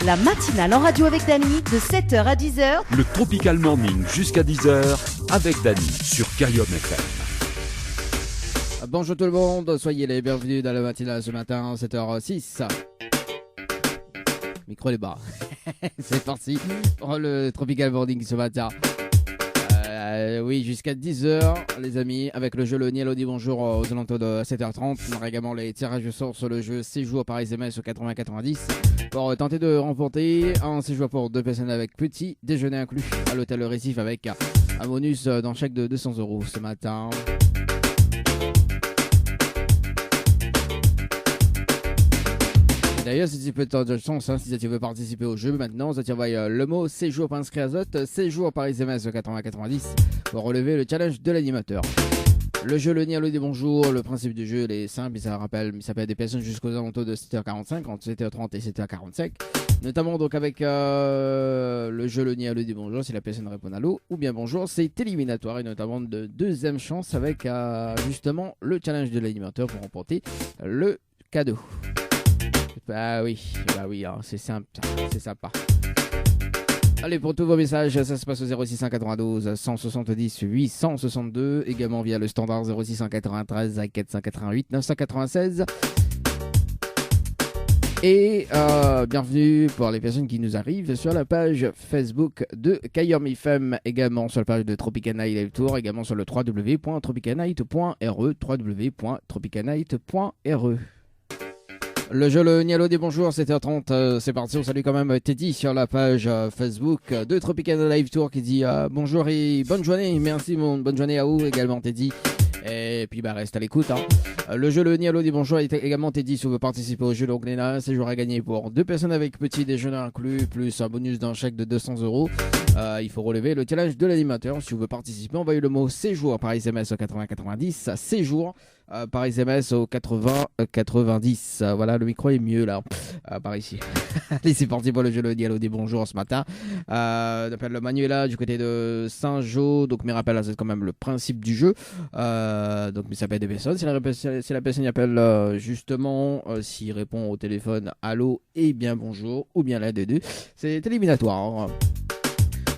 La matinale en radio avec Dany de 7h à 10h. Le Tropical Morning jusqu'à 10h avec Dany sur Cayenne FM. Bonjour tout le monde, soyez les bienvenus dans la matinale ce matin, 7h06. Micro les bas. C'est parti pour le Tropical Morning ce matin. Oui, jusqu'à 10h, les amis, avec le jeu Le Niel dit bonjour aux alentours de 7h30. On aura également les tirages de sort sur le jeu séjour par SMS au 80-90 pour tenter de remporter un séjour pour 2 personnes avec petit déjeuner inclus à l'hôtel Le Récif avec un bonus d'un chèque de 200 € ce matin. D'ailleurs, si tu peux de chance, si tu veux participer au jeu maintenant, tu envoies le mot séjour pour inscrire à Zot, séjour par SMS 80-90 pour relever le challenge de l'animateur. Le jeu Le Niel dit bonjour, le principe du jeu il est simple, ça s'appelle des personnes jusqu'aux alentours de 7h45, entre 7h30 et 7h45. Notamment donc avec le jeu Le Niel dit bonjour, si la personne répond à l'eau ou bien bonjour, c'est éliminatoire et notamment de deuxième chance avec justement le challenge de l'animateur pour remporter le cadeau. Bah oui, hein, c'est simple, c'est sympa. Allez, pour tous vos messages, ça se passe au 0692 170 862, également via le standard 0693 488 996. Et bienvenue pour les personnes qui nous arrivent sur la page Facebook de Cayenne FM, également sur la page de Tropical Night Live Tour, également sur le www.tropicalnight.re, www.tropicalnight.re. Le jeu Le Niel dit bonjour, 7h30, c'est parti, on salue quand même Teddy sur la page Facebook de Tropical Live Tour qui dit bonjour et bonne journée, merci bonne journée à vous également Teddy. Et puis reste à l'écoute. Le jeu Le Niel dit bonjour également Teddy si vous voulez participer au jeu. Donc il y a un séjour à gagner pour 2 personnes avec petit déjeuner inclus, plus un bonus d'un chèque de 200 €. Il faut relever le challenge de l'animateur. Si vous voulez participer, envoyez le mot séjour par SMS au 80-90. Séjour par SMS au 80-90. Voilà, le micro est mieux là, par ici. Allez, c'est parti pour le jeu Le Niel dit bonjour ce matin. D'après le Manuela du côté de Saint-Jean. Donc, mes rappels, c'est quand même le principe du jeu. Donc, mais ça peut être des personnes. Si la personne y appelle justement, s'il répond au téléphone allô et bien bonjour, ou bien l'un des deux, c'est éliminatoire.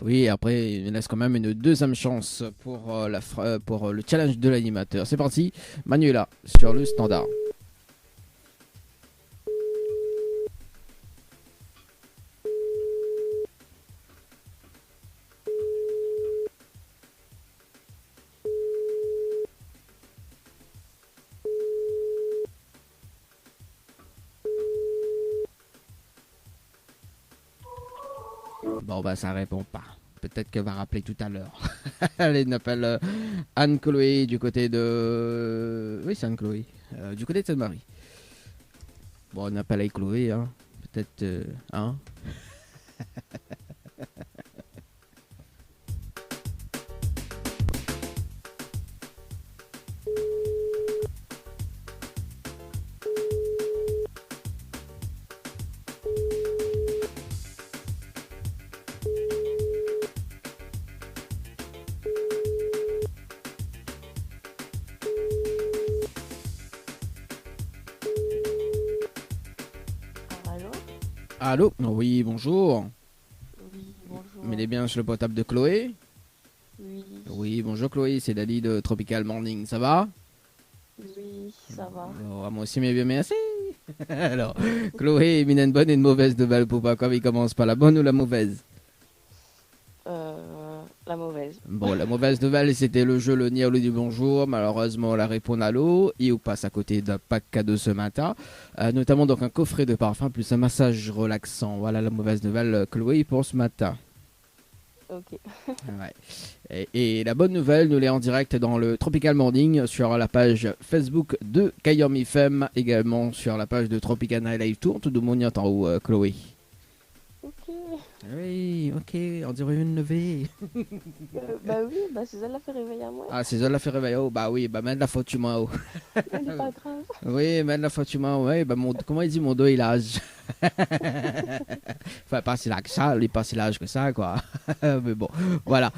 Oui, après, il laisse quand même une deuxième chance pour le challenge de l'animateur. C'est parti, Manuela sur le standard. Bon, ça répond pas. Peut-être qu'elle va rappeler tout à l'heure. Allez, on appelle Anne-Chloé du côté de... Oui, c'est Anne-Chloé. Du côté de Sainte-Marie. Bon, on appelle Chloé, hein. Peut-être... hein. Allô? Oui, bonjour. Oui, bonjour. Mais il est bien sur le portable de Chloé? Oui. Oui, bonjour Chloé, c'est Dany de Tropical Morning, ça va? Oui, ça va. Alors, moi aussi, mais bien merci. Alors, Chloé, une bonne et une mauvaise nouvelle pour pas. Comme il commence par la bonne ou la mauvaise? La mauvaise. Bon, la mauvaise nouvelle, c'était le jeu Le Niel dit bonjour. Malheureusement, la réponse à l'eau. Et on passe à côté d'un pack cadeau ce matin. Notamment donc un coffret de parfum plus un massage relaxant. Voilà la mauvaise nouvelle, Chloé, pour ce matin. Ok. Ouais. Et la bonne nouvelle, nous l'est en direct dans le Tropical Morning sur la page Facebook de Cayenne FM, également sur la page de Tropical Night Live Tour. Tout le monde y entend où, Chloé? Ok. Oui, ok, on dirait une levée. Bah oui, c'est ça la fait réveiller à moi. Ah, c'est ça la fait réveiller. Oh, bah oui, mène la faute, tu m'as. Oh. C'est pas grave. Oui, mène la faute, tu m'as. Ouais, comment il dit mon dos, il a âge. Enfin, pas si l'âge que ça, il est pas si l'âge que ça, quoi. Mais bon, voilà.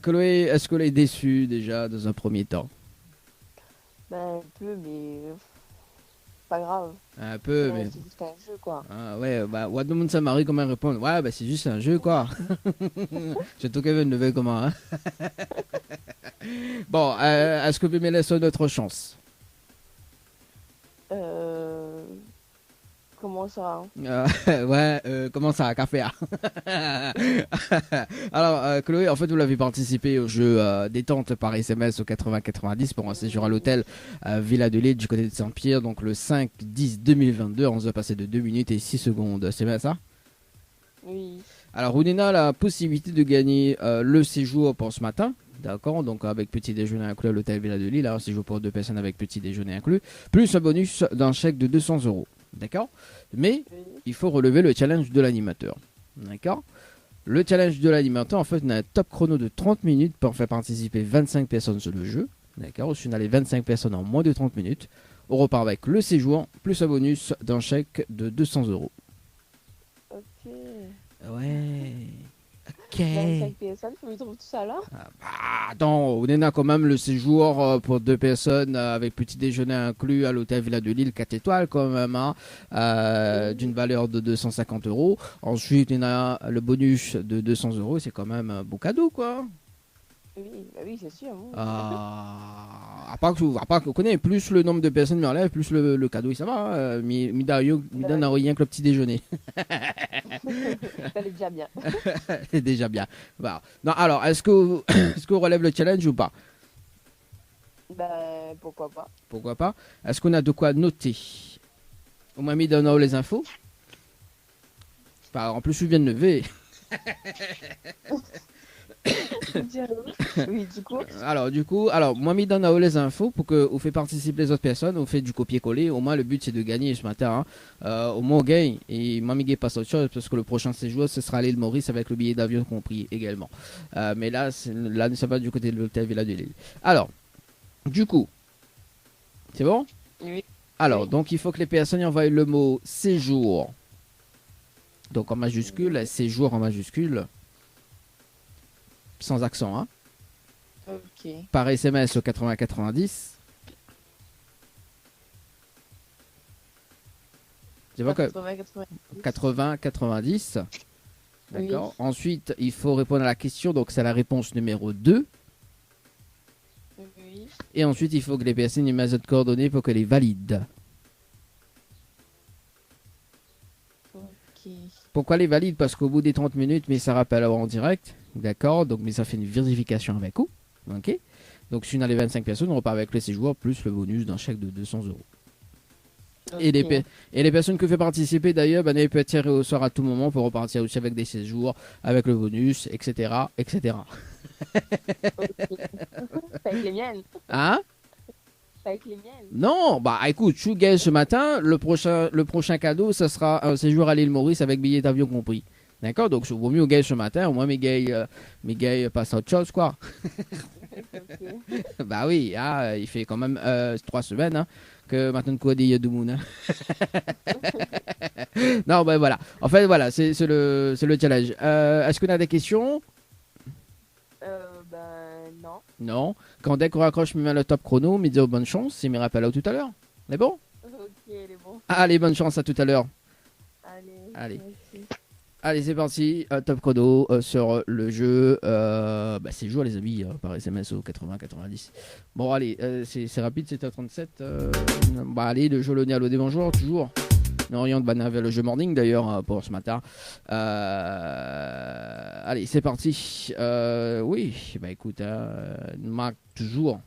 Chloé, est-ce que tu es déçue déjà dans un premier temps? Un peu, mais pas grave. Un peu, Ouais, mais. c'est juste un jeu, quoi. Ah ouais, bah, what demande ça Marie comment répondre? Ouais, bah, c'est juste un jeu, quoi. J'ai tout Kevin ne veut comment, hein. Bon, est-ce que vous me laissez notre chance? Euh... Comment ça, hein? Ouais, comment ça, café hein. Alors, Chloé, en fait, vous l'avez participé au jeu détente par SMS au 80-90 pour un séjour à l'hôtel Villa de Lille du côté de Saint-Pierre, donc le 5-10-2022. On nous a passé de 2 minutes et 6 secondes. C'est bien ça? Oui. Alors, Runina a la possibilité de gagner le séjour pour ce matin. D'accord, donc avec petit déjeuner inclus à l'hôtel Villa de Lille, un séjour pour 2 personnes avec petit déjeuner inclus, plus un bonus d'un chèque de 200 euros. D'accord? Mais Oui. il faut relever le challenge de l'animateur. D'accord? Le challenge de l'animateur, en fait, on a un top chrono de 30 minutes pour faire participer 25 personnes sur le jeu. D'accord? Si on a les 25 personnes en moins de 30 minutes, on repart avec le séjour plus un bonus d'un chèque de 200 euros. Ok. Ouais. Ok. 25 personnes, faut me trouver tout ça là? Attends, on en a quand même le séjour pour 2 personnes avec petit déjeuner inclus à l'hôtel Villa de Lille 4 étoiles quand même, hein, d'une valeur de 250 euros. Ensuite, on a le bonus de 200 euros, c'est quand même un beau cadeau quoi. Oui, bah oui, c'est sûr. Bon. À part que vous connaissez, plus le nombre de personnes m'enlève, plus le cadeau, ça va. Mi donne rien que le petit déjeuner. Ça allait déjà bien. C'est déjà bien. Voilà. Non, alors, est-ce qu'on relève le challenge ou pas? Ben, pourquoi pas. Pourquoi pas? Est-ce qu'on a de quoi noter? On m'a mis dans les infos. Bah, en plus, je viens de lever. Oui, du coup. Alors, moi, mis dans les infos pour que vous fait participer les autres personnes, on fait du copier-coller. Au moins, le but, c'est de gagner ce matin. Hein. Au moins, on gagne. Et moi, mi passe autre chose parce que le prochain séjour, ce sera l'île Maurice avec le billet d'avion compris également. Mais là, ça va du côté de l'hôtel Villa de Lille. Alors, du coup, c'est bon? Oui. Alors, Oui. donc, il faut que les personnes envoient le mot séjour. Donc, en majuscule, séjour en majuscule. Sans accent, hein. Ok. Par SMS au 80-90. C'est pas que 80-90. D'accord. Oui. Ensuite, il faut répondre à la question. Donc, c'est la réponse numéro 2. Oui. Et ensuite, il faut que les personnes aient mis autres coordonnées pour qu'elles les valident. Ok. Pourquoi les valide? Parce qu'au bout des 30 minutes, mais ça rappelle en direct. D'accord. Donc, mais ça fait une vérification avec vous. Ok. Donc, si on a les 25 personnes, on repart avec le séjour plus le bonus d'un chèque de 200 euros. Et les personnes que fait participer d'ailleurs, ben, elles peuvent tirer au sort à tout moment pour repartir aussi avec des séjours, avec le bonus, etc. etc. Pas avec les miennes. Hein? Pas avec les miennes. Non, bah écoute, je gagne ce matin, le prochain cadeau, ça sera un séjour à l'île Maurice avec billet d'avion compris. D'accord? Donc, il vaut mieux gagner ce matin, au moins mes gars passent à autre chose, quoi. Okay. Bah oui, ah, il fait quand même 3 semaines hein, que maintenant quoi des Yadumoun. Hein. Non, ben voilà. En fait, voilà, c'est le challenge. Est-ce qu'on a des questions? Ben, non. Non. Quand dès qu'on raccroche, me met le top chrono, me dit bonne chance et me rappelle à tout à l'heure. C'est bon? Ok, elle est bon. Allez, bonne chance à tout à l'heure. Allez. Allez. Allez, c'est parti. Top chrono sur le jeu. C'est jour, les amis, par SMS au 80-90. Bon, allez, c'est rapide, c'est à 37. Allez, le jeu Lonia Lodé, bonjour, toujours. On oriente vers le jeu morning d'ailleurs pour ce matin. Allez, c'est parti. Oui, bah écoute, Marc, toujours.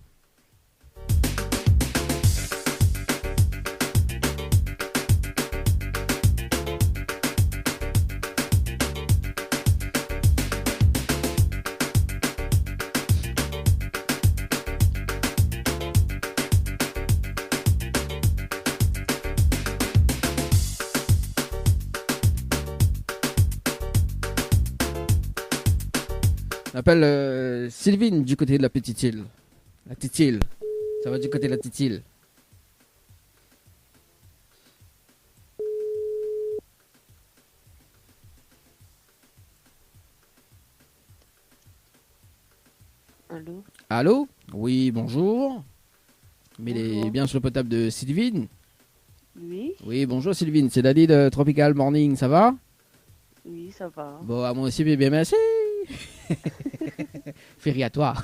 On appelle Sylvine du côté de la petite île. La petite île. Ça va du côté de la petite île. Allô? Allô? Oui, bonjour. Mais il est Bonjour. bien sur le potable de Sylvine. Oui, Oui, bonjour Sylvine, c'est Daddy de Tropical Morning, ça va? oui, ça va. Bon, à moi aussi, bien merci. Fais rire à toi.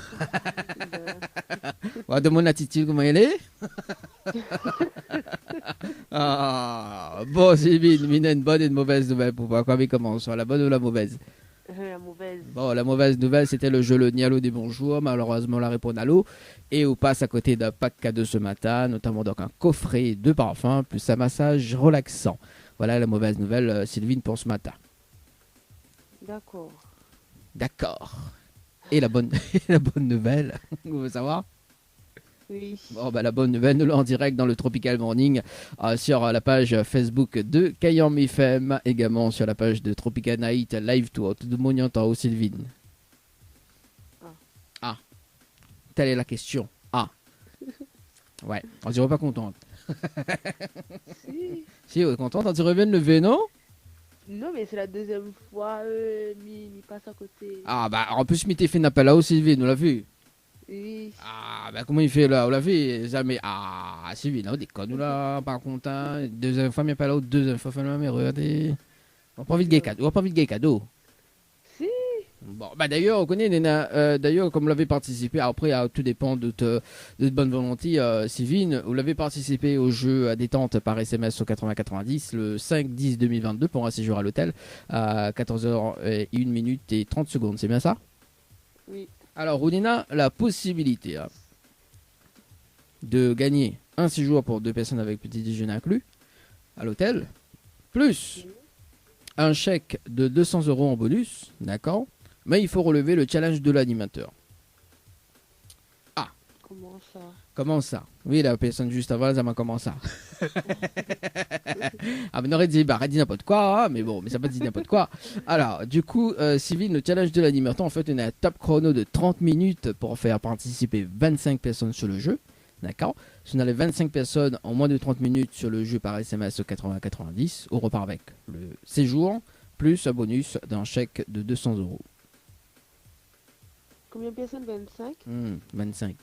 De- De mon attitude, comment elle est? Bon, Sylvine, il y a une bonne et une mauvaise nouvelle pour voir comment commence. La bonne ou la mauvaise? La mauvaise. Bon, la mauvaise nouvelle, c'était le jeu Le Nialo des bonjours. Malheureusement, la réponse à l'eau. Et on passe à côté d'un pack cadeau ce matin, notamment donc un coffret de parfum plus un massage relaxant. Voilà la mauvaise nouvelle, Sylvine, pour ce matin. D'accord. D'accord. Et la bonne, la bonne nouvelle, vous voulez savoir? Oui. Bon, la bonne nouvelle, nous l'en direct dans le Tropical Morning sur la page Facebook de Kayam FM, également sur la page de Tropical Night Live Tour. Tout le monde y entend, oh, Sylvine. Ah. Telle est la question. Ah. Ouais, on dirait pas contente. Si. Si, on est contente, on dirait bien de lever, non? Non, mais c'est la deuxième fois, mi passe à côté. Ah, en plus, Mité fait un appel là, Sylvine, on l'a vu. Oui. Ah, comment il fait là? On l'a vu, jamais. Ah, Sylvine, on déconne, nous là, pas content. Deuxième fois, il pas là, deuxième fois, mais regardez. On n'a pas envie de gay cadeau, on n'a pas envie de gay cadeau. Si. Bon, d'ailleurs, on connaît, d'ailleurs, comme vous l'avez participé, après, tout dépend de votre bonne volonté, Sylvine, vous l'avez participé au jeu à détente par SMS au 80-90 le 5-10-2022 pour un séjour à l'hôtel à 14h01 minute et 30 secondes, c'est bien ça? Oui. Alors, Rounina, la possibilité de gagner un séjour pour 2 personnes avec petit déjeuner inclus à l'hôtel, plus un chèque de 200 € en bonus, d'accord? Mais il faut relever le challenge de l'animateur. Ah, Comment ça? comment ça? Oui, la personne juste avant, ça m'a commencé ça. Ah, mais on aurait dit, arrête, dis n'importe quoi, hein, mais bon, mais ça peut dire n'importe quoi. Alors, du coup, Sylvine, le challenge de l'animateur, en fait, on a un top chrono de 30 minutes pour faire participer 25 personnes sur le jeu. D'accord? Si on a les 25 personnes en moins de 30 minutes sur le jeu par SMS au 80-90, on repart avec le séjour, plus un bonus d'un chèque de 200 €. Combien de personnes? 25? 25.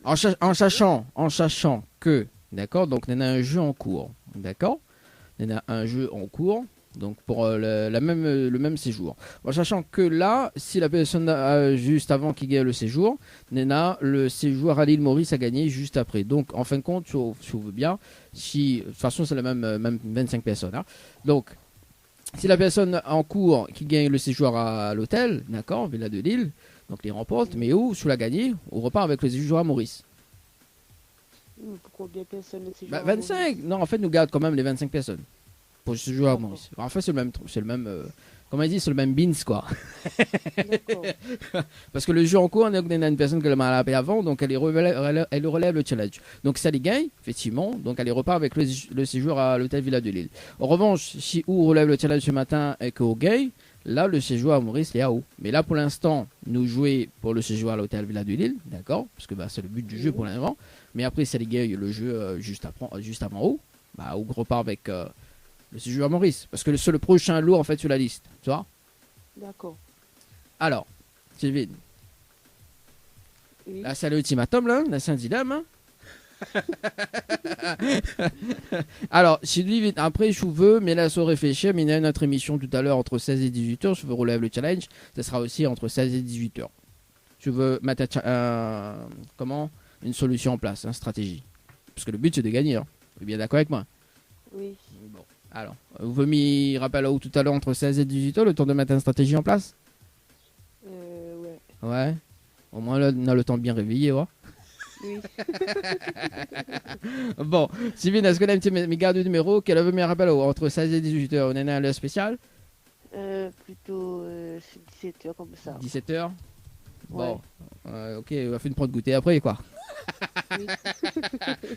En sachant que, d'accord, donc on a un jeu en cours, d'accord, on a un jeu en cours, donc pour le même séjour. En sachant que là, si la personne juste avant qui gagne le séjour, on a le séjour à l'île Maurice à gagner juste après. Donc en fin de compte, si vous voulez bien, de toute façon c'est la même 25 personnes. Hein. Donc si la personne en cours qui gagne le séjour à l'hôtel, d'accord, Villa de Lille, donc les remporte, mais où, sous la gagnée, on repart avec le séjour à Maurice. Pour combien de personnes le séjour? 25. Non, en fait, nous garde quand même les 25 personnes pour le séjour à Maurice. En fait, c'est le même, comme on dit, c'est le même beans, quoi. D'accord. Parce que le jeu en cours, on a une personne qui l'a mal appelé avant, donc elle relève le challenge. Donc ça les gagne, effectivement, donc elle repart avec le séjour à l'hôtel Villa de Lille. En revanche, si on relève le challenge ce matin et qu'on gagne, là, le séjour à Maurice est à haut. Mais là, pour l'instant, nous jouons pour le séjour à l'hôtel Villa de Lille, d'accord? Parce que c'est le but du jeu pour l'instant. Mais après, ça les gagne le jeu juste avant haut. On repart avec le séjour à Maurice. Parce que c'est le prochain lot, en fait, sur la liste. Tu vois? D'accord. Alors, Sylvine. Oui. Là, c'est l'ultimatum, là. Là, c'est un dilemme, hein. Alors, Sylvie, après, je veux, mais là, sans réfléchir, mais il y a une autre émission tout à l'heure entre 16 et 18h. Je veux relever le challenge. Ça sera aussi entre 16 et 18h. Je veux mettre une solution en place, une stratégie. Parce que le but, c'est de gagner. Hein. Vous êtes bien d'accord avec moi? Oui. Bon. Alors, vous voulez m'y rappeler tout à l'heure entre 16 et 18h, le temps de mettre une stratégie en place? Ouais. Ouais. Au moins, là, on a le temps de bien réveiller, ouais. Oui. Bon, Sylvine, est-ce que là, mes gardes de numéro, qu'elle veut me rappeler entre 16 et 18h, on en a un heure spécial? Plutôt 17h comme ça. 17h? Bon, Ouais. ok, on va faire une prendre goûter après, quoi. Oui.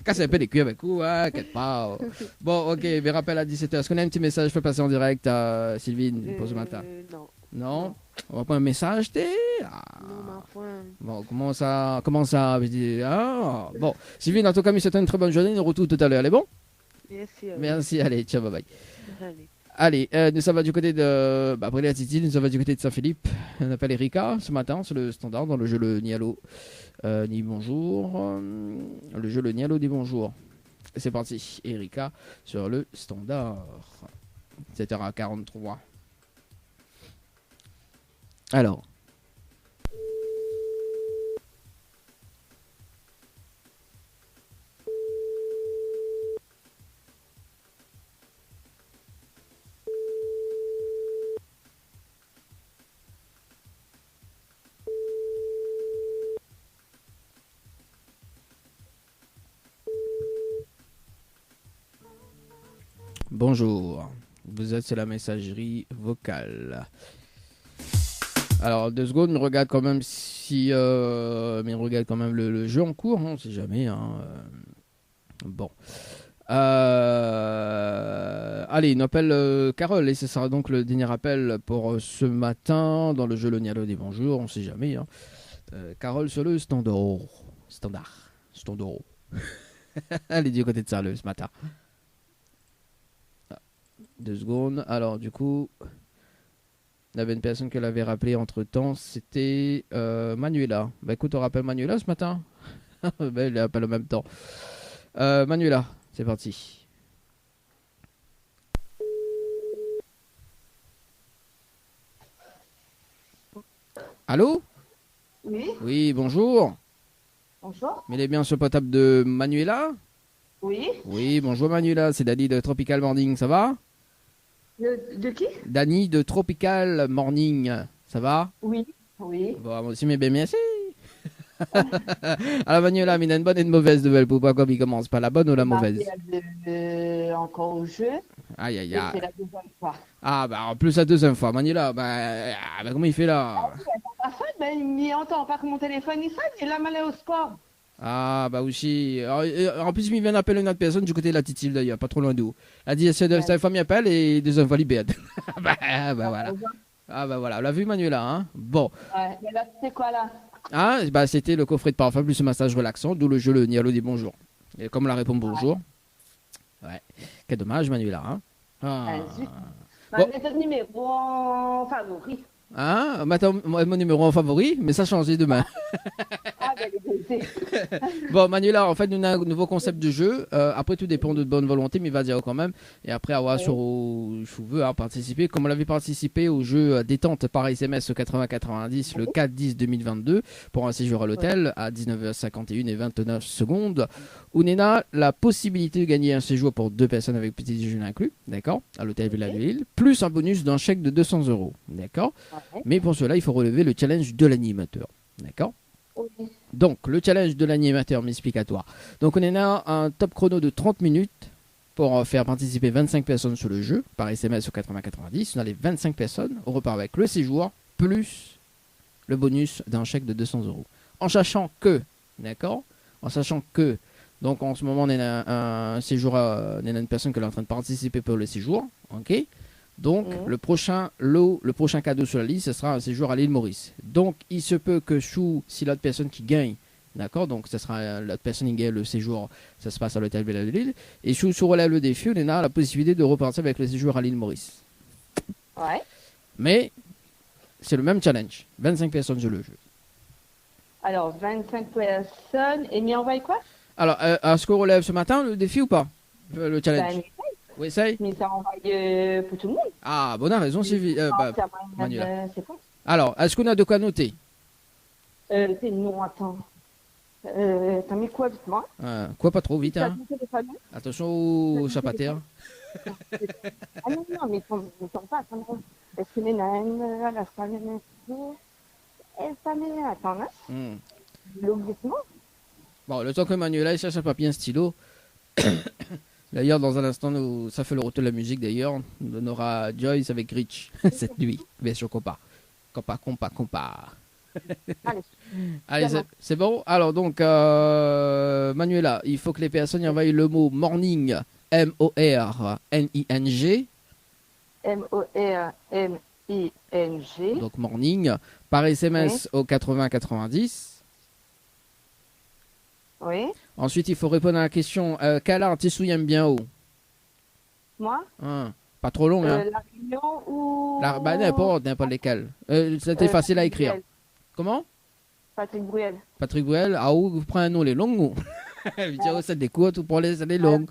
Casse un peu les culs avec vous, hein, inquiète pas. Bon, ok, mais rappel à 17h. Est-ce qu'on a un petit message? Je peux passer en direct à Sylvine pour ce matin? Non. Non? On va pas un message, t'es? Non, ma foi. Bon, comment ça? Ah, bon, Sylvine, en tout cas, je souhaite une très bonne journée. Nous retrouvons tout à l'heure. Elle est bon? Merci. Merci, allez, ciao, bye bye. Allez. Allez, nous sommes du côté de. Après la Titi, nous sommes du côté de Saint-Philippe. On appelle Erika ce matin sur le standard dans le jeu Le Nialo. Ni bonjour. Le jeu Le Nialo dit bonjour. C'est parti, Erika sur le standard. 7h43. Alors. Bonjour, vous êtes sur la messagerie vocale. Alors 2 secondes, mais regarde quand même si, mais regarde quand même le jeu en cours, on sait jamais. Hein. Bon, allez, il appelle Carole et ce sera donc le dernier appel pour ce matin dans le jeu Le Nialo des Bonjours, on sait jamais. Hein. Carole sur le standard. Elle est du côté de Saint-Leu ce matin. 2 secondes. Alors, du coup, il y avait une personne qui l'avait rappelé entre temps. C'était Manuela. Bah écoute, on rappelle Manuela ce matin. Bah, il l'appelle en même temps. Manuela, c'est parti. Allô? Oui, Oui, bonjour. bonjour. Mais il est bien sur le portable de Manuela? Oui. Oui, bonjour Manuela, c'est Dani de Tropical Morning, ça va? De qui? Dani de Tropical Morning, ça va? Oui. Oui. Bon, moi aussi, mais bien merci. Alors Manuela, mais il y a une bonne et une mauvaise nouvelle pour comme il commence, pas la bonne ou la mauvaise? Encore au jeu. Aïe aïe Et aïe. c'est la deuxième fois. Ah bah en plus la deuxième fois, Manuela, bah comment il fait là? La fin, ben, il m'y entend pas que mon téléphone il sonne, il a mal au sport. Ah bah aussi. Alors, en plus il vient d'appeler une autre personne du côté de la Titille d'ailleurs, pas trop loin d'où. La direction de sa famille appelle et deuxième fois libère. bah voilà. Ah bah voilà, on l'a vu Manuela, hein? Bon. Ouais, mais là, c'est quoi là? Ah, bah c'était le coffret de parfum plus le massage relaxant, d'où le jeu Le Nialo des Bonjours. Et comme la répond bonjour. Ouais. Quel dommage Manuela, hein? Ah. Zut. Bon. Bah, ton numéro en favori. Hein? Maintenant, mon numéro en favori, mais ça change demain. Ah, ben, les deux. Bon, Manuela, en fait, nous avons un nouveau concept de jeu. Après, tout dépend de bonne volonté, mais il va dire quand même. Et après avoir sur je veux participer, comme on l'avait participé au jeu détente par SMS au 80-90 le 4-10-2022 pour un séjour à l'hôtel à 19h51 et 29 secondes. Où Nena la possibilité de gagner un séjour pour 2 personnes avec petit déjeuner inclus, d'accord, à l'hôtel Villa de Lille, plus un bonus d'un chèque de 200 €, d'accord. Ouais. Mais pour cela, il faut relever le challenge de l'animateur, d'accord. Oui. Donc, le challenge de l'animateur m'explique à toi. Donc, on est là un top chrono de 30 minutes pour faire participer 25 personnes sur le jeu par SMS au 80-90. On a les 25 personnes. On repart avec le séjour plus le bonus d'un chèque de 200 €. En sachant que, d'accord, donc en ce moment, on a un séjour, on a une personne qui est en train de participer pour le séjour, ok. Donc, le prochain lot, le prochain cadeau sur la liste, ce sera un séjour à l'île Maurice. Donc, il se peut que si l'autre personne qui gagne, d'accord, donc ce sera l'autre personne qui gagne le séjour, ça se passe à l'hôtel Villa de Lille. Et si relève le défi, on a la possibilité de repartir avec le séjour à l'île Maurice. Ouais. Mais, c'est le même challenge. 25 personnes sur le jeu. Alors, 25 personnes. Et m'y envoie quoi? Alors, est-ce qu'on relève ce matin le défi ou pas? Le challenge? Ben, Oui, essaye. mais ça envoie pour tout le monde. Ah, bon, on a raison, Sylvie. Manuela. C'est quoi? Alors, est-ce qu'on a de quoi noter? C'est non, attends. T'as mis quoi vite moi? Quoi, pas trop vite, T'as hein? ton téléphone? Attention aux chapataires. Ah non, non, mais ils sont pas, attends. Est-ce que les naines, la famille, attends, là? L'obligation? Bon, le temps que Manuela il cherche un papier, un stylo. D'ailleurs, dans un instant, ça fait le retour de la musique. D'ailleurs, on aura Joyce avec Rich cette nuit. Version compas. Compas. Allez, c'est bon. Alors, donc, Manuela, il faut que les personnes y envoient le mot morning, M-O-R-N-I-N-G. M-O-R-N-I-N-G. Donc, morning, par SMS au 80-90. Oui. Ensuite, il faut répondre à la question quel art tu souviens bien haut? Moi? Pas trop long, hein? La Réunion ou... N'importe lesquels. C'était facile à écrire. Bruel. Comment? Patrick Bruel. Patrick Bruel, ah où vous prenez un nom les longs mots. Tiens, ça des courtes ou pour les longues.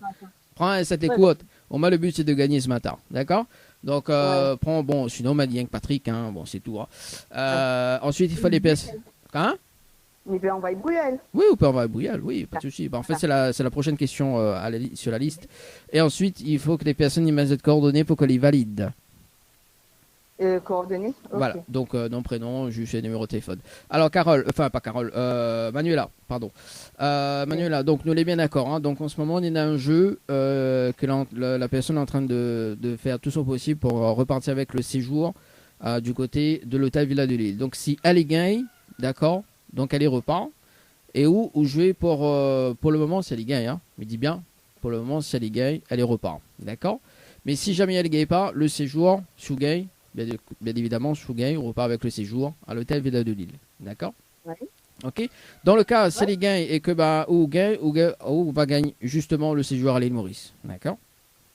Prends un set des courtes. Au moins, le but, c'est de gagner ce matin. D'accord? Donc, prends, bon, sinon, on m'a dit que Patrick, hein, bon, c'est tout. Hein. Ensuite, il faut les pièces. Hein? Il peut envoyer Bruyel. Oui, on peut envoyer Bruyal, oui, pas de souci. En fait, c'est la prochaine question sur la liste. Et ensuite, il faut que les personnes y mettent des coordonnées pour que les valident. Coordonnées. Voilà, donc nom, prénom, juste numéro de téléphone. Alors, Carole, enfin, pas Carole, Manuela, pardon. Manuela, donc nous l'est bien d'accord. Hein, donc, en ce moment, on est dans un jeu que la personne est en train de faire tout son possible pour repartir avec le séjour du côté de l'hôtel Villa de Lille. Donc, si elle est gagne, d'accord? Donc elle y repart. Et où je vais pour le moment, si elle y gagne, hein, mais dis bien, pour le moment, si elle y gagne, elle y repart. D'accord? Mais si jamais elle ne gagne pas, le séjour, sous gagne, bien évidemment, sous gagne, on repart avec le séjour à l'hôtel Villa de Lille. D'accord? Oui. Ok? Dans le cas, si elle y gagne et que ou gagne, ou va gagner justement le séjour à l'île Maurice. D'accord?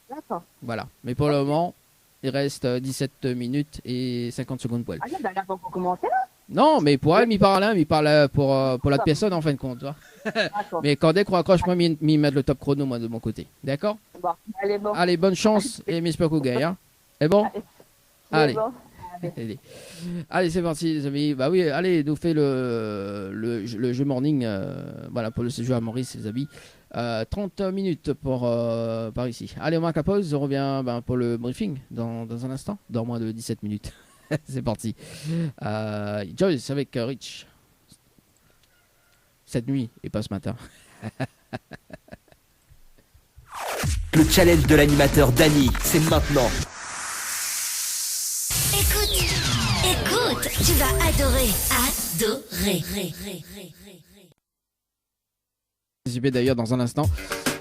D'accord. Voilà. Mais pour le moment, il reste 17 minutes et 50 secondes pour elle. Ah non, ben, elle n'a pas encore commencé là. Non, mais pour elle, m'y parle pour l'autre personne en fin de compte. Tu vois. D'accord. Mais quand dès qu'on raccroche, moi, m'y mettre le top chrono, moi, de mon côté. D'accord? Bon, allez, bon. Allez, bonne chance et j'espère qu'on gagne. Hein. Et bon? Allez. Bon. Allez, c'est parti, les amis. Bah oui, allez, nous fait le jeu morning. Voilà, pour le séjour à Maurice, les amis. 30 minutes pour par ici. Allez, on marque la pause. On revient pour le briefing dans un instant, dans moins de 17 minutes. C'est parti. Joyce avec Rich. Cette nuit et pas ce matin. Le challenge de l'animateur Dany, c'est maintenant. Écoute, tu vas adorer. Participer d'ailleurs dans un instant.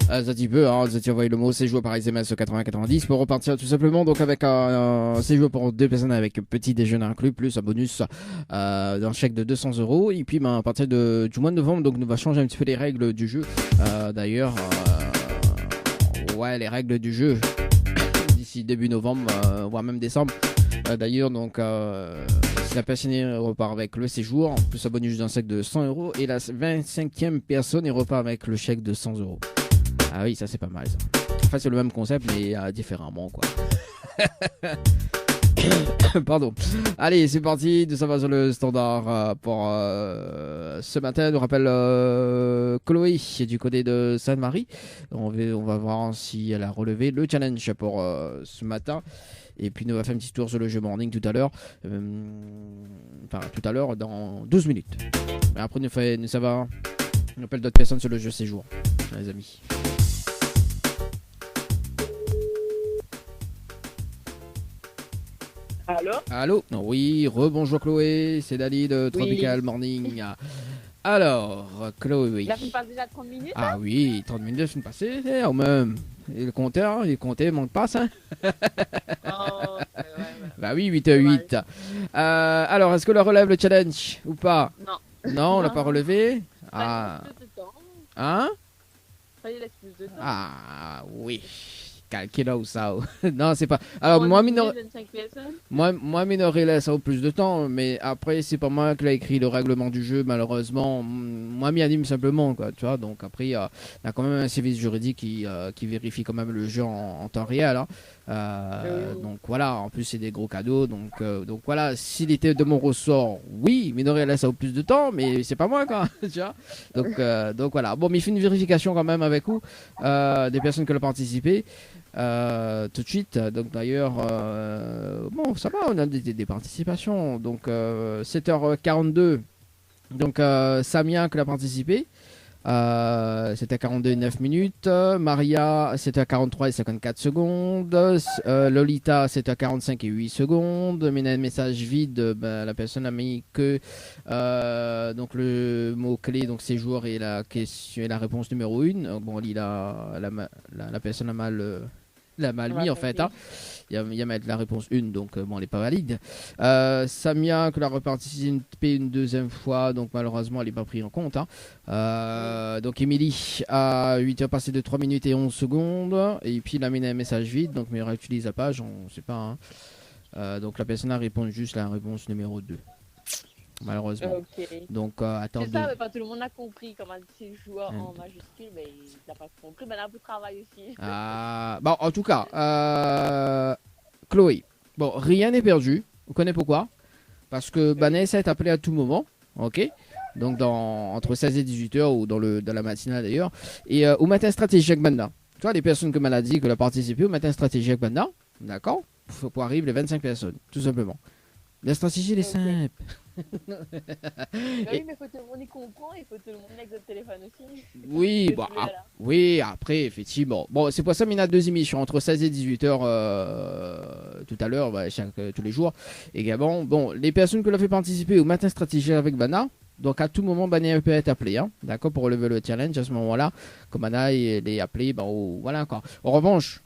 Ça petit peu, hein, vous avez envoyé le mot séjour par SMS au 80-90 pour repartir tout simplement donc avec un séjour pour 2 personnes avec petit déjeuner inclus plus un bonus d'un chèque de 200 €. Et puis à partir du mois de novembre, donc nous va changer un petit peu les règles du jeu. D'ailleurs, ouais, les règles du jeu d'ici début novembre, voire même décembre. D'ailleurs, donc si la personne repart avec le séjour, plus un bonus d'un chèque de 100 € et la 25e personne repart avec le chèque de 100 €. Ah oui, ça c'est pas mal ça. Enfin, c'est le même concept mais différemment quoi. Pardon. Allez, c'est parti. Nous sommes sur le standard pour ce matin. Nous rappelle Chloé du côté de Sainte-Marie. On va voir si elle a relevé le challenge pour ce matin. Et puis nous va faire un petit tour sur le jeu morning tout à l'heure. Enfin, tout à l'heure dans 12 minutes. Et après, ça va. On appelle d'autres personnes sur le jeu séjour, les amis. Allô? Allô? Oui, rebonjour Chloé, c'est Dali de Tropical Morning. Alors, Chloé. Là, vous passe déjà 30 minutes? Ah oui, 30 minutes sont passées, au même. Et le compteur, il manque pas ça. Oh, ouais. Bah oui, 8h08. Alors, est-ce que le relève le challenge ou pas? Non. Non, on l'a pas relevé. Ça laisse plus de temps. Hein? Ça y laisse plus de temps. Ah oui. Calculez ça. Non, c'est pas. Alors, moi, minoré là, ça vaut plus de temps. Mais après, c'est pas moi qui l'ai écrit le règlement du jeu, malheureusement. Moi, m'y anime simplement, quoi. Tu vois, donc après, il y a quand même un service juridique qui vérifie quand même le jeu en temps réel. Hein. Donc voilà, en plus, c'est des gros cadeaux. Donc voilà, s'il était de mon ressort, oui, minoré là, ça vaut plus de temps. Mais c'est pas moi, quoi. Tu vois, donc voilà. Bon, mais il fait une vérification quand même avec vous, des personnes qui ont participé. Tout de suite, donc d'ailleurs, bon, ça va, on a des participations. Donc 7h42, donc Samia qui a participé, c'était à 42 et 9 minutes. Maria, c'était à 43 et 54 secondes. Lolita, c'était à 45 et 8 secondes. Mais un message vide, la personne a mis que donc le mot clé, donc séjour et la question et la réponse numéro 1. Bon, la personne a mal mis en fait. Hein. Il y a mettre la réponse 1, donc bon, elle n'est pas valide. Samia, que la reparticipé une deuxième fois, donc malheureusement, elle n'est pas prise en compte. Hein. Donc Émilie, à 8h passé de 3 minutes et 11 secondes. Et puis, il a mis un message vide, donc mais réutilise la page, on ne sait pas. Hein. Donc la personne a répondu juste la réponse numéro 2. malheureusement. Ok. Donc, attends. C'est ça, mais pas tout le monde a compris comment c'est joueur en majuscule, mais il n'a pas compris. Mais là, pour travail aussi. Bon, en tout cas, Chloé. Bon, rien n'est perdu. Vous connaissez pourquoi? Parce que Vanessa est appelée à tout moment. Ok. Donc, entre 16 et 18 heures ou dans la matinale d'ailleurs. Et au matin stratégique maintenant. Tu vois, les personnes que maladie, que la participé au matin stratégique maintenant. D'accord? Pour arriver les 25 personnes, tout simplement. La stratégie, elle est simple. Oui, mais il faut tout le monde y comprendre, il faut tout le monde avec le téléphone aussi. Oui, bah, oui, après, effectivement. Bon, c'est pour ça qu'il y a 2 émissions, entre 16 et 18 heures tout à l'heure, tous les jours. Également, bon, les personnes que l'on fait participer au matin stratégique avec Bana, donc à tout moment, Bana peut être appelé, hein, d'accord, pour relever le challenge à ce moment-là. Comme Bana, il est appelé, voilà encore. En revanche,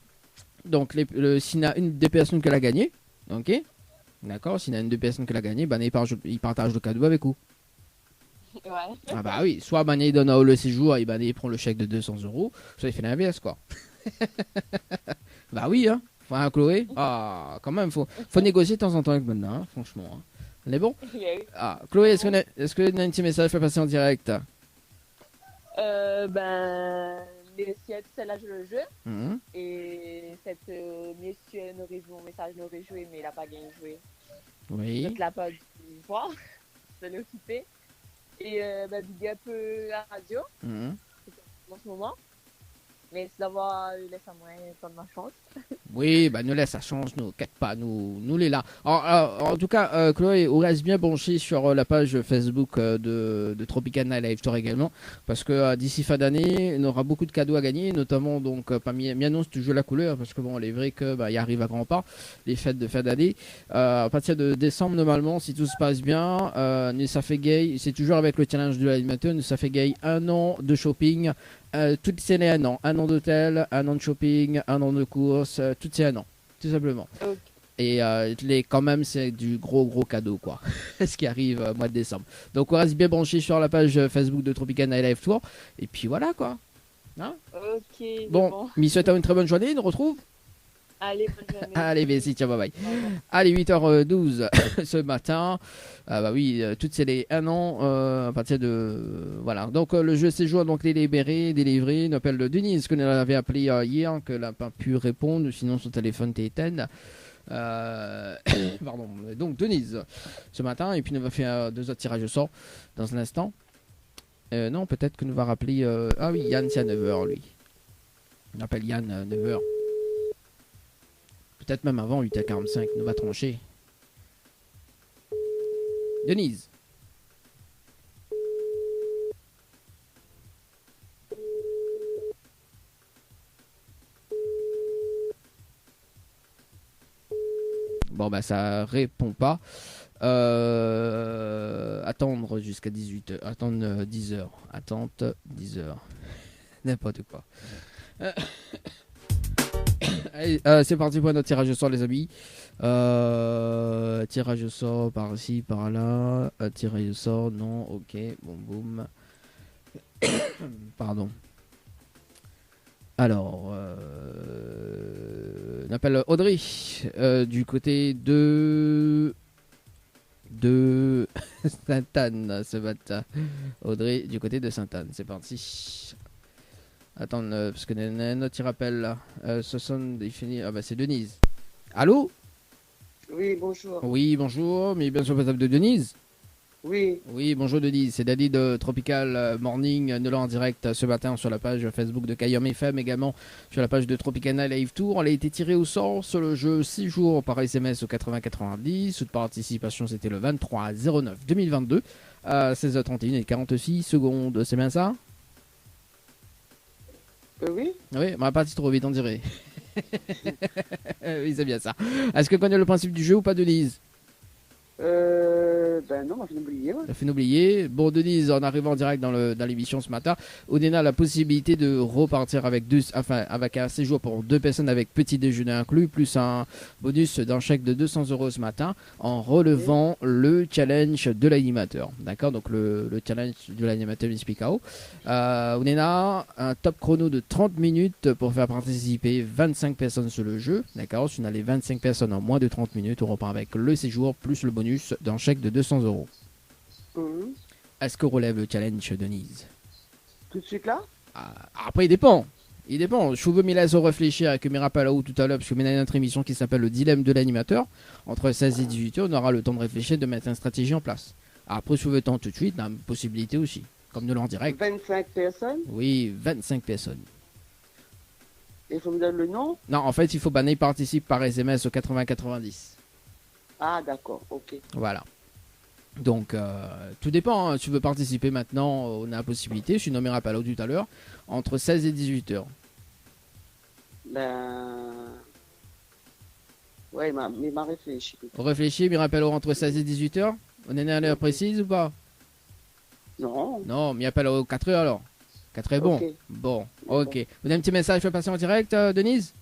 donc, s'il y a une des personnes qui l'a gagné, ok, d'accord, s'il y a une des personnes qui l'a gagné, Bana, il partage le cadeau avec vous. Ouais. Ah bah oui, soit Bana, il donne le séjour et Bana, il prend le chèque de 200 €, soit il fait l'inverse, quoi. Bah oui, hein. Enfin, Chloé, quand même, faut négocier de temps en temps avec Bana, hein, franchement. Hein. On est bon? Chloé, est-ce que un petit message fait passer en direct? Les sièges, celle-là, je le joue. Et cette monsieur n'aurait vu mon message, n'aurait joué, mais il n'a pas gagné joué. Oui. Donc, il n'a pas dû voir. Je l'ai occupé. Et big up à la radio. En ce moment. Mais c'est d'avoir laissé à moi comme ma chance. Oui, nous laisse sa chance, nous, inquiète pas, nous les là. En tout cas, Chloé, on reste bien branché sur la page Facebook de Tropical Night Live Tour également, parce que d'ici fin d'année, on aura beaucoup de cadeaux à gagner, notamment donc parmi annonce du jeu la couleur, parce que bon, il est vrai que il arrive à grands pas les fêtes de fin d'année. À partir de décembre, normalement, si tout se passe bien, ça fait gay, c'est toujours avec le challenge de l'animateur, ça fait gay 1 an de shopping. Toutes c'est les 1 an. 1 an d'hôtel, 1 an de shopping, 1 an de courses, tout c'est 1 an, tout simplement. Okay. Et quand même, c'est du gros cadeau, quoi. Ce qui arrive au mois de décembre. Donc, on reste bien branché sur la page Facebook de Tropical Night Live Tour. Et puis voilà, quoi. Hein? Ok. Bon, mais souhaite une très bonne journée. On nous retrouve. Allez, bonne journée. Allez, merci, tiens, bye bye. Allez, 8h12 ce matin. Bah oui, toutes c'est les 1 an à partir de. Voilà. Donc, le jeu séjour, donc délivré. On appelle Denise, que nous l'avait appelé hier, que n'a pas pu répondre, sinon son téléphone était éteint. Pardon. Donc, Denise, ce matin, et puis nous va faire 2 autres tirages au sort dans un instant. Non, peut-être que nous va rappeler. Ah oui, Yann, c'est à 9h, lui. On appelle Yann à 9h. Peut-être même avant 8h45, nous va trancher. Denise. Bon, ça répond pas. Attendre jusqu'à 18h. Attendre 10h. Attente 10h. N'importe quoi. Allez, c'est parti pour notre tirage au sort, les amis. Tirage au sort par ici, par là. Tirage au sort, non, ok. Boum. Pardon. Alors, on appelle Audrey du côté de Sainte-Anne ce matin. Audrey du côté de Sainte-Anne, c'est parti. Attends, parce que notre petit rappel là. Ce sont définis. C'est Denise. Allô? Oui, bonjour. Oui, bonjour, mais bien sûr, pas de Denise. Oui. Oui, bonjour Denise, c'est Daddy de Tropical Morning, nous en direct ce matin sur la page Facebook de Kayom FM, également sur la page de Tropical Night Live Tour. Elle a été tirée au sort sur le jeu 6 jours par SMS au 80-90. Toute participation, c'était le 23-09-2022 à 16h31 et 46 secondes. C'est bien ça? Oui. Oui, on va pas trop vite, on dirait. Oui, c'est bien ça. Est-ce que tu connais le principe du jeu ou pas, Denise? Non, on fait oublier. Ouais. Ça fait oublier. Bon, Denise, en arrivant en direct dans l'émission ce matin, Odena a la possibilité de repartir avec avec un séjour pour 2 personnes avec petit déjeuner inclus, plus un bonus d'un chèque de 200 € ce matin, en relevant le challenge de l'animateur. D'accord? Donc, le challenge de l'animateur Mispicao. Odena, un top chrono de 30 minutes pour faire participer 25 personnes sur le jeu. D'accord? Si on a les 25 personnes en moins de 30 minutes, on repart avec le séjour plus le bonus d'un chèque de 200 €. Mhm. Est-ce que relève le challenge, Denise? Tout de suite là? Après, il dépend. Il dépend. Je vous me laisse réfléchir avec mes rappels là-haut tout à l'heure, parce que maintenant, notre émission qui s'appelle Le Dilemme de l'animateur. Entre 16 et 18 heures, on aura le temps de réfléchir, de mettre une stratégie en place. Après, si vous voulez le temps tout de suite, on a une possibilité aussi. Comme de l'en direct. 25 personnes? Oui, 25 personnes. Il faut me donner le nom? Non, en fait, il faut qu'ils participent par SMS au 80-90. Ah, d'accord, ok. Voilà. Donc, tout dépend. Hein. Si tu veux participer maintenant, on a la possibilité. Je suis nommé rappel tout à l'heure. Entre 16 et 18 heures. Ben. Ouais, il m'a réfléchi. Réfléchis, mais rappel entre 16 et 18 heures. On est à l'heure précise ou pas? Non. Non, mais appel aux 4 heures alors. 4 est bon. Ok. Bon, ok. Vous avez un petit message pour passer en direct, Denise?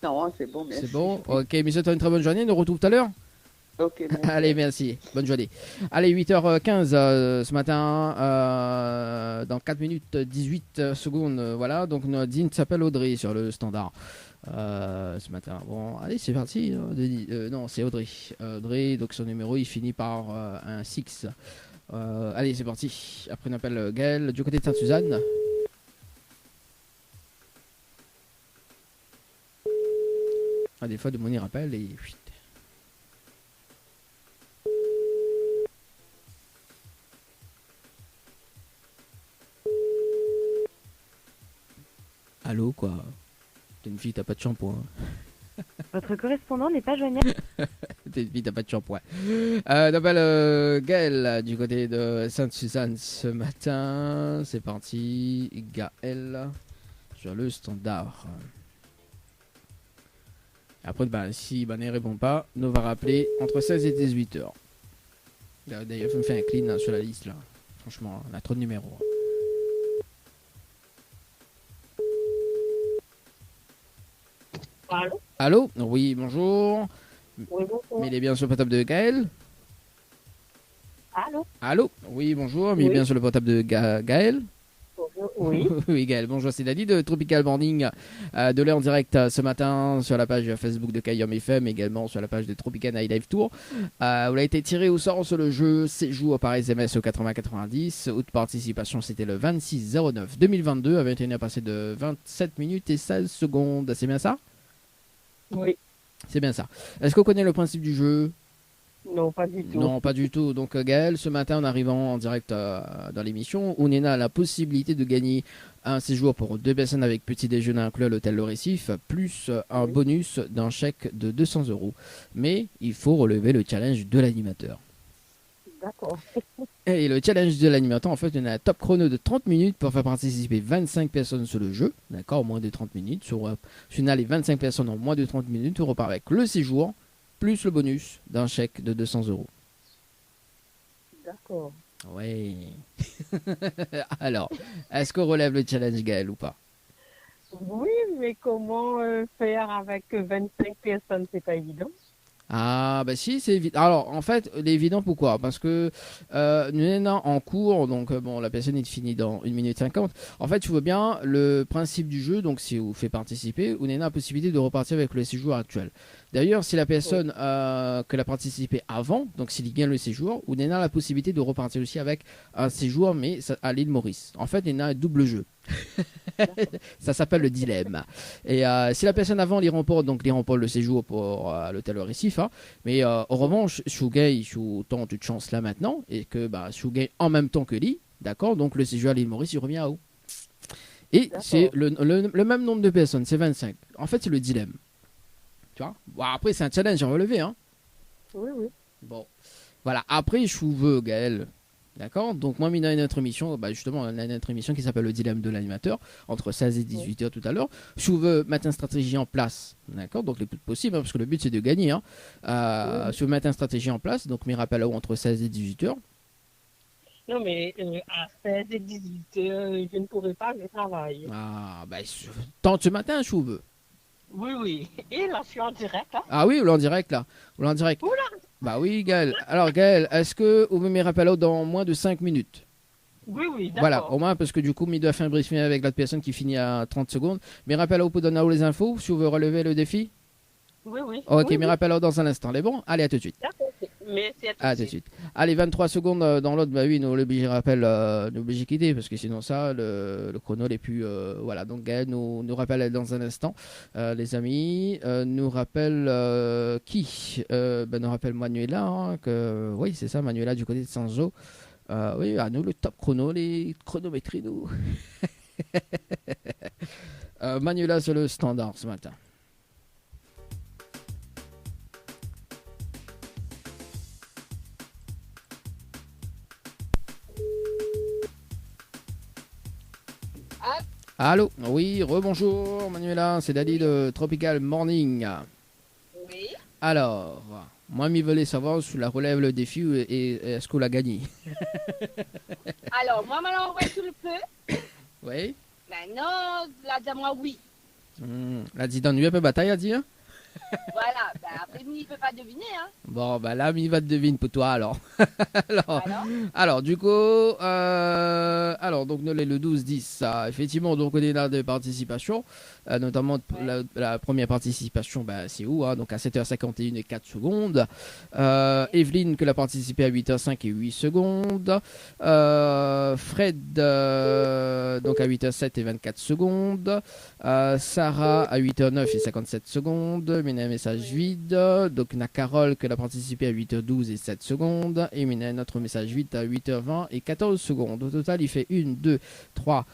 Non, c'est bon, merci. C'est bon. Ok, monsieur, tu as une très bonne journée. On nous retrouve tout à l'heure. Ok, merci. Allez, merci. Bonne journée. Allez, 8h15 ce matin, dans 4 minutes 18 secondes. Voilà, donc Nadine s'appelle Audrey sur le standard ce matin. Bon, allez, c'est parti. Non, c'est Audrey. Audrey, donc son numéro, il finit par un 6. Allez, c'est parti. Après, on appelle Gaël du côté de Sainte-Suzanne. Des fois, de mon rappel et... Allô, quoi. T'es une fille, t'as pas de shampoing. Votre correspondant n'est pas joignable. T'es une fille, t'as pas de shampoing. On appelle Gaël du côté de Sainte-Suzanne ce matin. C'est parti. Gaël sur le standard. Après, si il ne répond pas, nous va rappeler entre 16 et 18 heures. D'ailleurs, il me fait un clean sur la liste là. Franchement, on a trop de numéros. Allô? Allô? Oui, bonjour. Oui, bonjour. Mais il est bien sur le portable de Gaël? Allô? Allô? Oui, bonjour. Mais il est Oui. bien sur le portable de Gaël? Bonjour. Oui. Oui, Gaël. Bonjour, c'est Dani de Tropical Morning. De l'air en direct ce matin sur la page Facebook de Kayom FM, également sur la page de Tropical Night Live Tour. Vous avez été tiré au sort sur le jeu séjour par SMS au 80-90. Haute participation, c'était le 26-09-2022 avec une heure passée de 27 minutes et 16 secondes. C'est bien ça? Oui. C'est bien ça. Est-ce qu'on connaît le principe du jeu? Non, pas du tout. Non, pas du tout. Donc Gaël, ce matin, en arrivant en direct dans l'émission, Ounena a la possibilité de gagner un séjour pour 2 personnes avec petit déjeuner inclus à l'hôtel Le Récif, plus un bonus d'un chèque de 200 €. Mais il faut relever le challenge de l'animateur. D'accord. Et le challenge de l'animateur, en fait, on a un top chrono de 30 minutes pour faire participer 25 personnes sur le jeu. D'accord, moins de 30 minutes. Si on a les 25 personnes en moins de 30 minutes, on repart avec le séjour, plus le bonus d'un chèque de 200 €. D'accord. Ouais. Alors, est-ce qu'on relève le challenge, Gaël, ou pas? Oui, mais comment faire avec 25 personnes? C'est pas évident. Ah, bah si, c'est évident. Alors, en fait, l'évident, pourquoi? Parce que nous sommes en cours, donc bon, la personne est finie dans 1 minute 50. En fait, tu vois bien le principe du jeu, donc si vous faites participer, vous avez la possibilité de repartir avec le séjour actuel. D'ailleurs, si la personne que l'a participé avant, donc s'il gagne le séjour, vous avez la possibilité de repartir aussi avec un séjour, mais à l'île Maurice. En fait, il y a un double jeu. Ça s'appelle le dilemme. Et si la personne avant les remporte, donc les remporte le séjour pour l'hôtel Récif, hein, mais en revanche, si vous gagnez autant de chance là maintenant, et que si vous gagnez en même temps que lui, d'accord, donc le séjour à l'île Maurice il revient à haut. Et c'est le même nombre de personnes, c'est 25. En fait, c'est le dilemme. Tu vois, bon, après, c'est un challenge à relever. Hein. Oui, oui. Bon, voilà. Après, je vous veux, Gaël. D'accord. Donc, moi, on a notre émission, justement, on a notre émission qui s'appelle Le Dilemme de l'animateur, entre 16 et 18 heures tout à l'heure. Je vous veux mettre une stratégie en place. D'accord. Donc, le plus possible, hein, parce que le but, c'est de gagner. Hein. Je veux mettre une stratégie en place. Donc, mes rappels entre 16 et 18 heures. Non, mais à 16 et 18 heures, je ne pourrai pas, je travaille. Ah, tant ce matin, je vous veux. Oui, oui. Et là, je suis en direct. Hein. Ah oui, ou en direct, là. Ou en direct. Oula. Bah oui, Gaël. Alors, Gaël, est-ce que vous me rappelez dans moins de 5 minutes? Oui, oui, d'accord. Voilà, au moins, parce que du coup, il doit faire un briefing avec l'autre personne qui finit à 30 secondes. Mais rappelez-vous pour donner les infos, si vous voulez relever le défi. Oui, oui. Ok, oui, mais rappelez-vous dans un instant. Les bons? Allez, à tout de suite. D'accord. Merci à À tout de suite. Allez, 23 secondes dans l'autre. Bah oui, nous l'obligé rappelle, nous obligé quitter parce que sinon ça, le chrono n'est plus. Voilà, donc Gaël nous rappelle dans un instant, les amis. Nous rappelle qui nous rappelle Manuela, hein, que oui, c'est ça, Manuela du côté de Sanzo. Oui, à nous le top chrono, les chronométries, nous. Manuela sur le standard ce matin. Allô, oui, rebonjour Manuela, c'est Dali de Tropical Morning. Oui. Alors, moi, je voulais savoir si la relève le défi et est-ce qu'on l'a gagné. Alors, moi, maintenant, on va tout le feu. Oui. Maintenant, là, dis-moi oui. La dit dans nuit, un peu bataille à dire. Voilà, ben, après, il ne peut pas deviner, hein. Bon, bah là, il va te deviner pour toi alors. Alors, alors, du coup, donc nous le 12-10, effectivement, donc on est là de participation, notamment la première participation, bah, c'est où, hein, donc à 7h51 et 4 secondes. Evelyne, que l'a participé à 8h05 et 8 secondes. Fred, donc à 8h07 et 24 secondes. Sarah à 8h09 et 57 secondes. Mais un message vide. Donc on a Carole que l'a participé à 8h12 et 7 secondes. Et il y a un autre message vide à 8h20 et 14 secondes. Au total, il fait 1, 2, 3,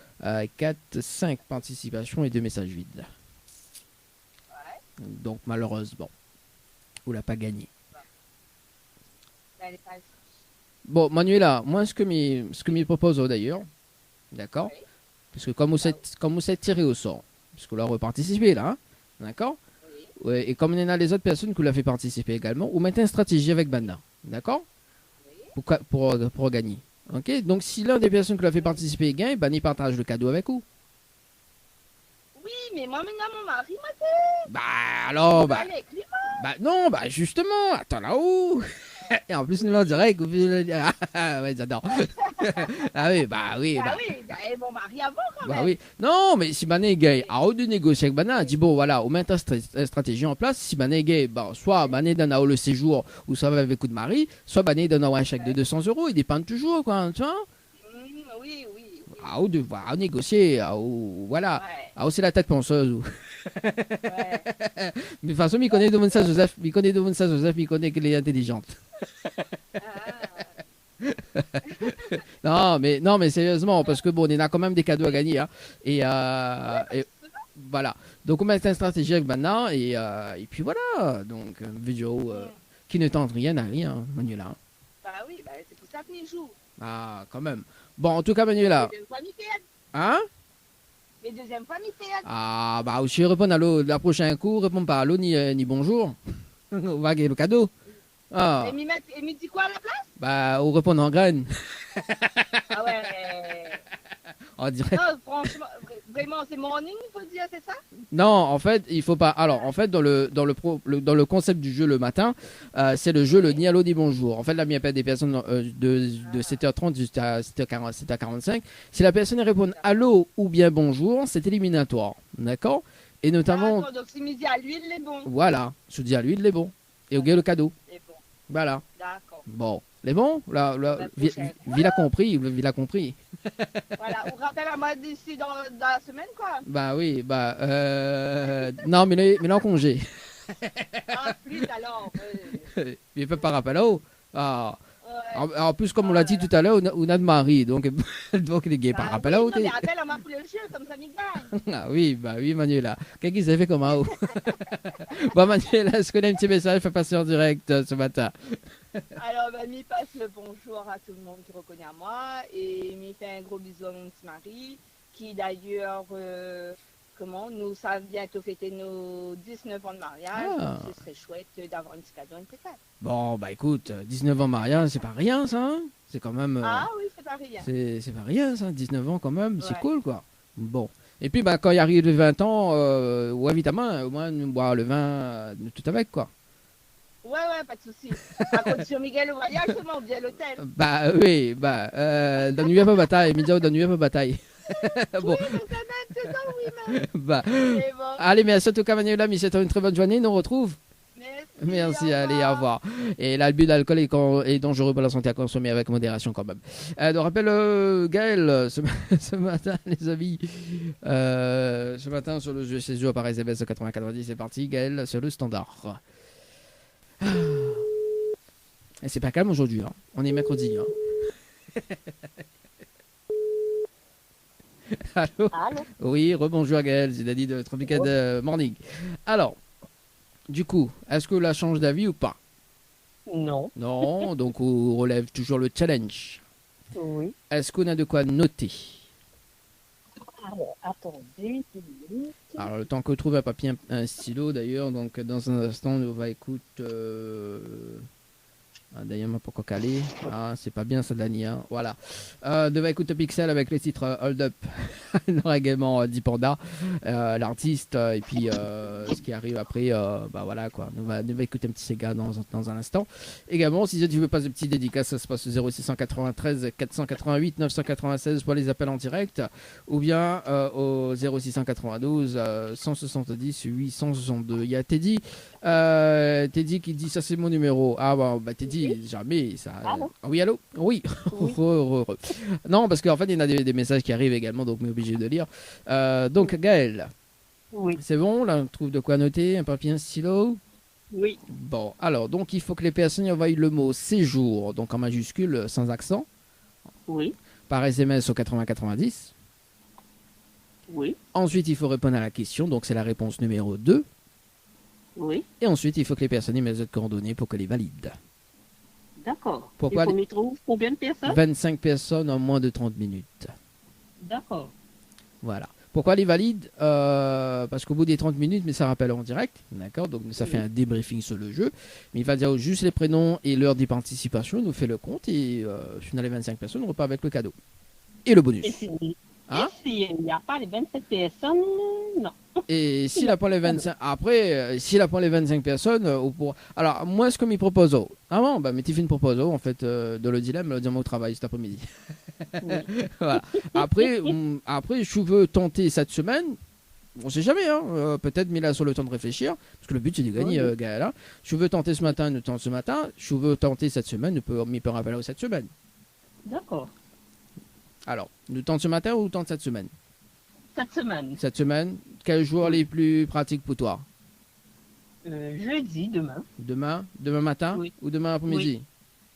4, 5 participations et 2 messages vides. Donc malheureusement, vous l'a pas gagné. Bon, Manuela, moi ce que me propose d'ailleurs, d'accord, parce que comme vous êtes tiré au sort, parce que là on va participer là, hein, d'accord. Ouais, et comme il y en a les autres personnes qui l'ont fait participer également, vous mettez une stratégie avec Banda, d'accord, pour gagner. Ok, donc si l'un des personnes qui l'ont fait participer gagne, ben il partage le cadeau avec vous. oui, mais moi, maintenant, mon mari m'a fait. Bah alors, bah non, bah justement, attends là-haut. Et en plus, nous en direct, ah ouais, j'adore. Ah oui, bah oui. Bah oui, et mon mari avant quand même. Bah oui. Non, mais si Mané est gay, à haut de négocier avec Bana, dit bon, voilà, on met ta stratégie en place. Si Mané est gay, bah, soit Mané donne le séjour ou ça va avec coup de mari, soit Mané donne un chèque de 200 €. Il dépend toujours, quoi, tu vois. Oui. À haut de voir, négocier, à haut, voilà. Ouais. À haut, c'est la tête penseuse. Ouais. Mais de toute façon, il connaît de ça, Joseph. Il connaît qu'elle est intelligente. non, mais sérieusement, parce que bon, on a quand même des cadeaux à gagner. Hein, et voilà. Donc, on met une stratégie avec maintenant. Et puis voilà. Donc, une vidéo qui ne tente rien à rien, Manuela. Bah oui, bah, c'est pour ça qu'il joue. Ah, quand même. Bon, en tout cas, Manuela. Hein? Les deuxième fois, mi-fait. Ah, bah, aussi répondre à l'eau. La prochaine coup, répond pas à l'eau ni bonjour. On va gagner le cadeau. Ah. Et m'y dit quoi à la place? Bah, on répond en graines. Ah ouais. On dirait. Non, franchement, vraiment, c'est morning, il faut dire, c'est ça? Non, en fait, il faut pas. Alors, en fait, dans le concept du jeu le matin, c'est le jeu le ni allô ni bonjour. En fait, là, il y a des personnes de 7h30 jusqu'à 7h45. Si la personne répond allô ou bien bonjour, c'est éliminatoire. D'accord? Et notamment. D'accord, donc si midi à l'huile, il est bon. Voilà, je dis à lui, il est bon. Et au gars, le cadeau. Il est bon. Voilà. D'accord. Bon. Les bons là, Villa compris. Voilà, on rappelle à moi d'ici dans la semaine, quoi. Bah oui, non, mais là en congé. Ah, plus alors. Il peut pas rappeler là-haut. Ah. Ouais. En plus, comme on l'a dit tout à l'heure, on a de mari, donc les gays par rappel là-haut. Non, mais rappelle à moi pour le jeu, comme ça, m'y gagne. Ah oui, Manuela. Qu'est-ce qu'il s'est fait comme haut? Bon, Manuela, est-ce qu'on a un petit message fait passer en direct ce matin? Alors, bah, m'y passe le bonjour à tout le monde qui reconnaît à moi et m'y fait un gros bisou à mon petit mari qui d'ailleurs, nous savons bientôt fêter nos 19 ans de mariage. Ah. Donc, ce serait chouette d'avoir un petit cadeau, un petit cadeau. Bon, bah écoute, 19 ans mariage, c'est pas rien ça, hein. C'est quand même. Ah oui, c'est pas rien. C'est pas rien ça, 19 ans quand même, c'est Ouais. cool quoi. Bon. Et puis, bah, quand il arrive les 20 ans, ouais, évidemment, au moins, nous boire le vin tout avec quoi. Ouais, pas de souci. À condition Miguel au voyage, seulement ou bien à l'hôtel. Bah oui, dans nuit pas bataille, midi dans nuit pas bataille. Bon. Oui, mais ça même, c'est ça, oui, même. Bah. C'est bon. Allez, merci en tout cas, Manuela, mais c'est une très bonne journée, nous on retrouve. Merci. Merci, allez, au revoir. Et l'abus d'alcool est dangereux pour la santé à consommer avec modération quand même. Donc rappelle Gaël, ce matin, les amis, ce matin sur le jeu chez Jeux par SMS 90, c'est parti, Gaël, sur le standard. Et c'est pas calme aujourd'hui, hein. On est mercredi. Hein. Allô? Allô? Oui, rebonjour Gaël, c'est Daddy de Tropical Morning. Alors, du coup, est-ce que la change d'avis ou pas? Non. Non, donc on relève toujours le challenge. Oui. Est-ce qu'on a de quoi noter? Alors, attendez 10 minutes. Alors, le temps que je trouve un papier, un stylo d'ailleurs, donc dans un instant, on va écouter... d'ailleurs, pourquoi caler? Ah, c'est pas bien ça, Dani. Hein. Voilà. Devait écouter Pixel avec le titre Hold Up. Il y aura également Dipanda, l'artiste, et puis ce qui arrive après, bah voilà quoi. On va écouter un petit Sega dans un instant. Également, si tu veux pas de petits dédicaces, ça se passe au 0693 488 996 pour les appels en direct, ou bien au 0692 170 862. Il y a Teddy. Teddy qui dit ça c'est mon numéro. Ah bah Teddy, jamais ça. Oui, allô? Oui. Non, parce qu'en fait il y en a des messages qui arrivent également, donc on est obligé de lire. Donc Gaël. Oui. C'est bon, là on trouve de quoi noter, un papier, un stylo. Oui. Bon, alors donc il faut que les personnes envoient le mot séjour, donc en majuscule sans accent. Oui. Par SMS au 8090. Oui. Ensuite il faut répondre à la question, donc c'est la réponse numéro 2. Oui. Et ensuite, il faut que les personnes mettent les coordonnées pour que les valident. D'accord. Pourquoi il faut m'y trouver combien de personnes? 25 personnes en moins de 30 minutes. D'accord. Voilà. Pourquoi les valide? Parce qu'au bout des 30 minutes, mais ça rappelle en direct, d'accord? Donc ça fait un débriefing sur le jeu. Mais il va dire juste les prénoms et l'heure des participations, il nous fait le compte et final les 25 personnes, on repart avec le cadeau. Et le bonus. Et s'il n'y a pas les 27 personnes, non. Et s'il a pas les 25, après, s'il a pas les 25 personnes, alors moi ce que m'y propose, mais tu fais une proposition en fait de le dilemme, le dire au travail cet après-midi. Voilà. Après, je veux tenter cette semaine. On sait jamais, hein. Peut-être mais là sur le temps de réfléchir, parce que le but c'est de gagner, Gaël. Hein. Je veux tenter ce matin, nous tente ce matin. Je veux tenter cette semaine, m'y peut rappeler cette semaine. D'accord. Alors, nous tente ce matin ou nous tente cette semaine? Cette semaine. Cette semaine, quels jours les plus pratiques pour toi? Jeudi, demain. Demain matin ou demain après-midi?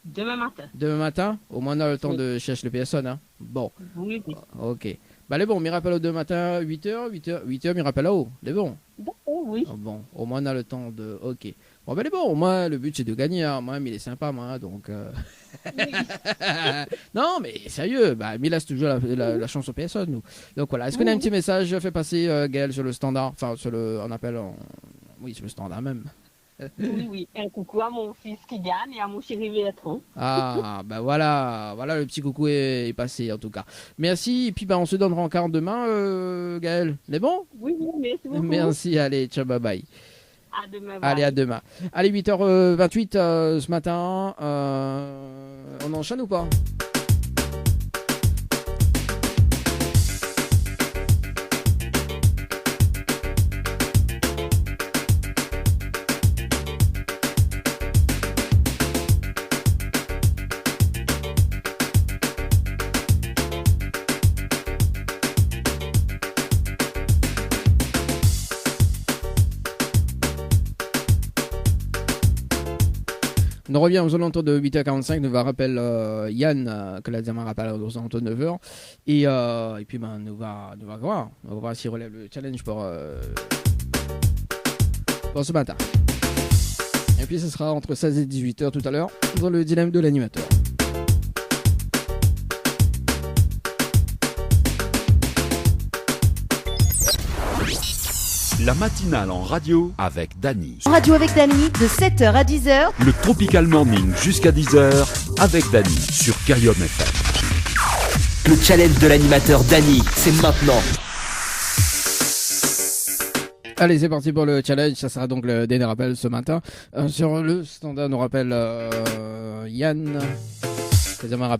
Demain matin. Demain matin? Au moins on a le temps de chercher le personne. Hein. Bon. Oui. Ok. Bah les bon, m'y rappelle au demain matin, 8h, m'y rappelle là-haut. Les bon. Oui. Bon, au moins on a le temps de... Ok. Bon, ben les bon, au moins le but c'est de gagner. Hein. Moi, mais il est sympa, moi, donc... Non, mais sérieux, bah, mais là c'est toujours la chance aux personnes, nous. Donc voilà, est-ce qu'on a un petit message fait passer, Gaël, sur le standard? Enfin, on appelle... Oui, sur le standard même. Oui. Un coucou à mon fils qui gagne et à mon chéri Bertrand. Ah, bah voilà, le petit coucou est passé en tout cas. Merci, et puis bah, on se donnera encore demain, Gaël. C'est bon? Oui, merci beaucoup. Merci, allez, ciao, bye bye. À demain. Allez, à demain. Allez, 8h28 ce matin, on enchaîne ou pas? On revient aux alentours de 8h45, nous va rappeler Yann, que la diamant rappelle aux alentours de 9h. Et puis ben, nous va voir. On va voir s'il relève le challenge pour ce matin. Et puis ce sera entre 16 et 18h tout à l'heure dans le dilemme de l'animateur. La matinale en radio avec Dany. Radio avec Dany de 7h à 10h. Le Tropical Morning jusqu'à 10h avec Dany sur Carium FM. Le challenge de l'animateur Dany, c'est maintenant. Allez, c'est parti pour le challenge. Ça sera donc le dernier rappel ce matin. Sur le standard, nous rappelle Yann. Deuxième rappel.